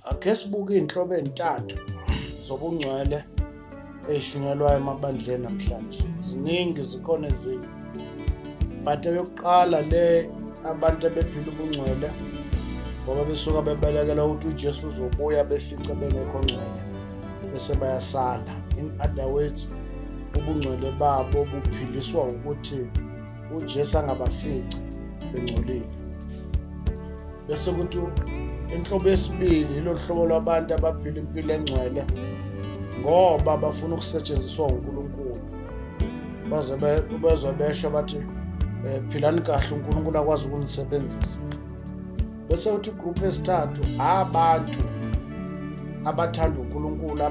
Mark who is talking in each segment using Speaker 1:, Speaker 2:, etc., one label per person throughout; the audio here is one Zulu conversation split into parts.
Speaker 1: Ake sibuke izinhlobo ezintathu zobungcwele ezishunyelwayo emabandleni namhlanje. Ziningi zikhona ezinye. But eyokuqala le abantu abephila ubungcwele ngoba besuka bebelekela ukuthi uJesu uzobuya befice bengekho ngcwele bese bayasala. In other words, ubungcwele babo buphiliswa ukuthi uJesu angabafici bengcolile. Bese kuthi inhlobo yesibili ilo hlobo lwabantu abaphila impilo engcwele ngoba bafuna ukusetshenziswa uNkulunkulu. Baze besho bathi philani kahle uNkulunkulu akwazi ukunisebenzisa. Bese uthi igroup esithathu abantu abathanda uNkulunkulu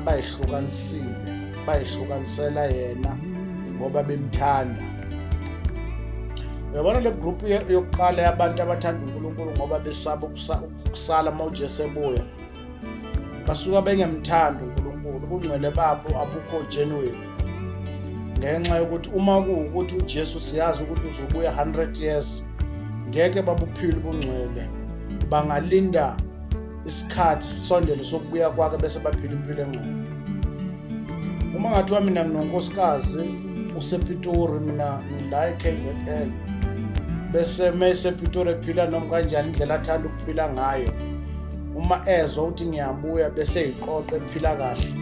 Speaker 1: bayihlukanisela yena ngoba bemthanda. Uyabona le group yokuqala yabantu abathanda uNkulunkulu ngoba besaba ukusala uma uJesu ebuya. Basuka bengemthanda uNkulunkulu, ubungcwele babo abukho genuine. Ngenxa yokuthi uma kuwukuthi uJesu siyazi ukuthi uzobuya 100 years, ngeke babuphile ubungcwele. Bangalinda isikhathi sisondele sokubuya kwakhe bese baphila impilo engcwele. Uma ngathiwa mina nginonkosikazi usePitori, mina ngila eKZN, bese mesePitori ephila noma kanjani indlela athanda ukuphila ngayo, uma ezwa ukuthi ngiyabuya bese eyiqoqe ephila kahle,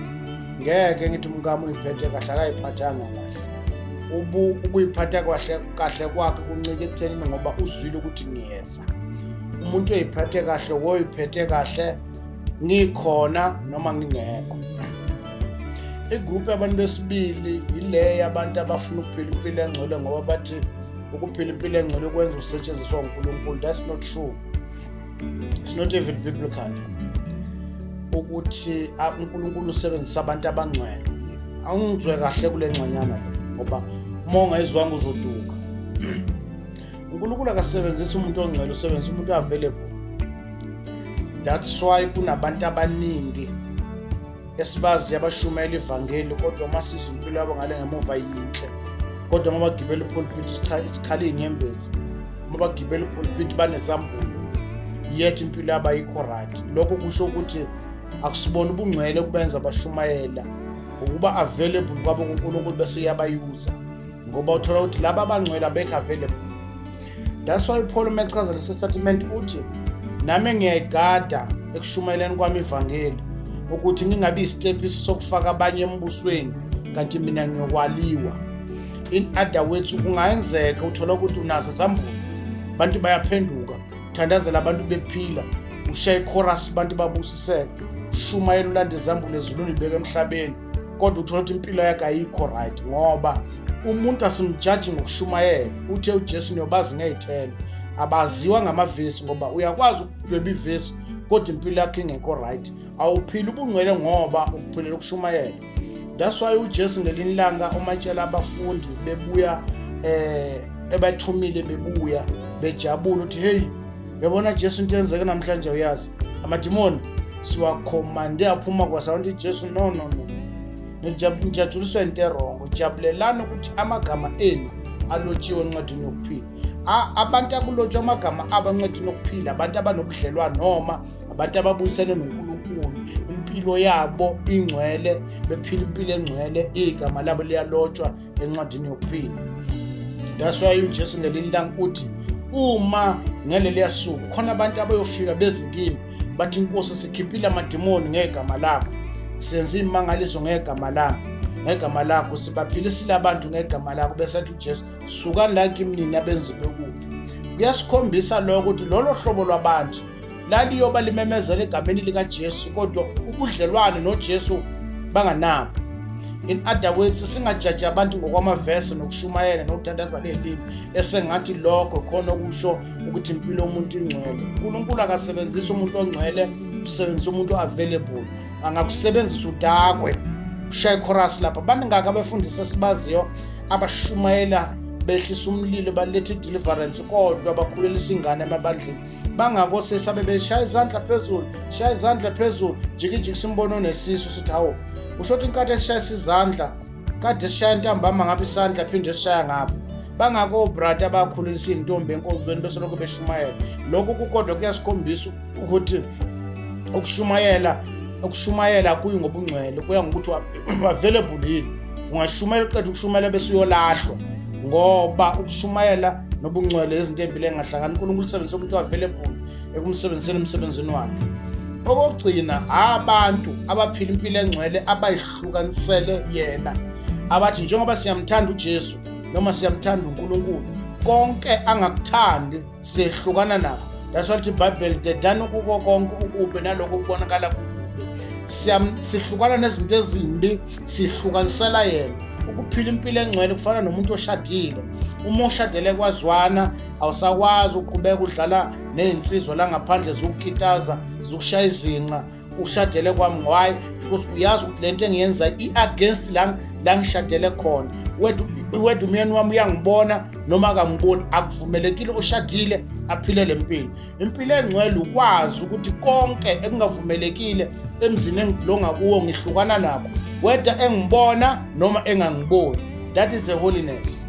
Speaker 1: ngeke ngithi umkami uyiphethe kahle, akayiphathanga kahle. Ukuyiphatha kahle kwakhe kuncike ekuthenini ngoba uzwile ukuthi ngiyeza. Umuntu oyiphathe kahle woyiphethe kahle ngikhona noma ngingekho. Igroup yabantu besibili ile yabantu abafuna ukuphila impilo engcwele ngoba bathi ukuphila impilo engcwele kwenza usetshenziswa uNkulunkulu. That's not true. It's not even biblical ukuthi uNkulunkulu usebenzisa abantu abangcwele. Awungizwe kahle kule ngxanyana ngoba uma ungayizwanga uzoduka. uNkulunkulu akasebenzisa umuntu ongcwele, usebenzisa umuntu available. That's why kunabantu abaningi esibazi abashumayela ivangeli kodwa uma sizwa impilo yabo ngale ngemuva yinhle, kodwa uma bagibela ipulpit isikhala inyembezi, uma bagibela ipulpit banesambulo, yet impilo yabo ayikho right. Lokho kusho ukuthi akusibona ubungcwele kubenza bashumayela ukuba available kwabo kuNkulunkulu bese yabayuza, ngoba uthola ukuthi laba abangcwele abekho available. That's why Paul mechaza lesi statement uthi nami ngiyayigada ekushumayeleni kwami ivangeli ukuthi ngingabi isitepisi sokufaka abanye embusweni kanti mina ngiyokwaliwa. In other words, kungayenzeka uthola ukuthi unazo zambulo, abantu bayaphenduka, uthandazela abantu bephila, ushaya ichorus abantu babusiseke, ushumayela ulanda izambulo ezulwini ibeke emhlabeni, kodwa uthola ukuthi impilo yakhe ayikho right ngoba umuntu asimjudge ngokushumayela. Uthe uJesu niyobazi ngezithelo, abaziwa ngamavesi ngoba uyakwazi ukudweba ivesi kodwa impilo yakhe ingekho right. Awuphili ubungcwele ngoba uphilela ukushumayela. That's why uJesu ngelinye ilanga umatshela abafundi bebuya ebathumile bebuya bejabula uthi hey, yabona Jesu into yenzeke namhlanje uyazi. Amadimoni siwakhomande aphuma kwasanti Jesu no. Nijajuliswa into wrong. Ujabulelana ukuthi amagama enu alotshiwe encwadini yokuphila. Abantu akulotshwa amagama abo encwadini yokuphila abantu abanobudlelwano noma abantu ababuyisene noNkulunkulu, impilo yabo ingcwele, bephila impilo engcwele, igama labo liyalotshwa encwadini yokuphila. That's why uJesu ngelinye ilanga uthi uma ngeleli yasuku khona abantu abayofika bezinkini bathi inkosi sikhiphile amadimoni ngegama lakho, senza imangaliso ngegama lakho, sibaphilisile abantu ngegama lakho. Bese athi uJesu sukani la kimnini abenzi bekubi. Kuyasikhombisa lokho ukuthi lolo hlobo lwabantu laliyoba limemezela egameni likaJesu kodwa ubudlelwane noJesu banganabo. In other words, singajaji abantu ngokwamavesi nokushumayela nokuthandaza lelimi esengathi lokho khona okusho ukuthi impilo yomuntu ingcwele. uNkulunkulu akasebenzisa umuntu ongcwele, usebenzisa umuntu available. Angakusebenzisa udakwe ushaya ichorus lapha. Baningaka abafundisi sibaziyo abashumayela behlisa umlilo balethe deliverance kodwa bakhulelisa ingane emabandleni. Bangako sesabe beshaya izandla phezulu jikijiki simbono nesisu sithi hawo usho ukuthi inkathe esishaya izandla kade sishaya intambama ngapha isandla phinde sishaya ngapha. Bangako brother abakhulelisa intombi enkonzweni bese lokho beshumayela. Lokho kukodwa kuyasikhombisa ukuthi Ukushumayela kuyi ngobungcwele kuya ngokuthi available yini. Ungashumayela uqeda ukushumayela bese uyolahlwa, ngoba ukushumayela nobungcwele izinto ezimbi engahlangani. uNkulunkulu usebenzisa umuntu available ekumsebenziseni emsebenzini wakhe. Okugcina, abantu abaphila impilo engcwele abayihlukanisele yena, abathi njengoba siyamthanda uJesu noma siyamthanda uNkulunkulu, konke angakuthandi sihlukana nakho. That's what iBhayibheli dedana kuko konke ukubi naloko kubonakala kubi. Sihlukana nezinto ezimbi, sihlukanisela yena. Ukuphila impilo engcwele kufana nomuntu oshadile. Uma ushadele kwazwana, awusakwazi ukuqhubeka udlala nezinsizwa la ngaphandle zokukitaza, zokushaya izinqa. Ushadele kwami, why? Because uyazi ukuthi lento engiyenza i-against la ngishadele khona. Wethu umyeni wami uyangibona noma akangiboni, akuvumelekile ushadile aphile le mpilo. Impilo engcwele ukwazi ukuthi konke ekungavumelekile emzini engilonga kuwo ngihlukana nakho, whether engibona noma engangiboni. That is a holiness.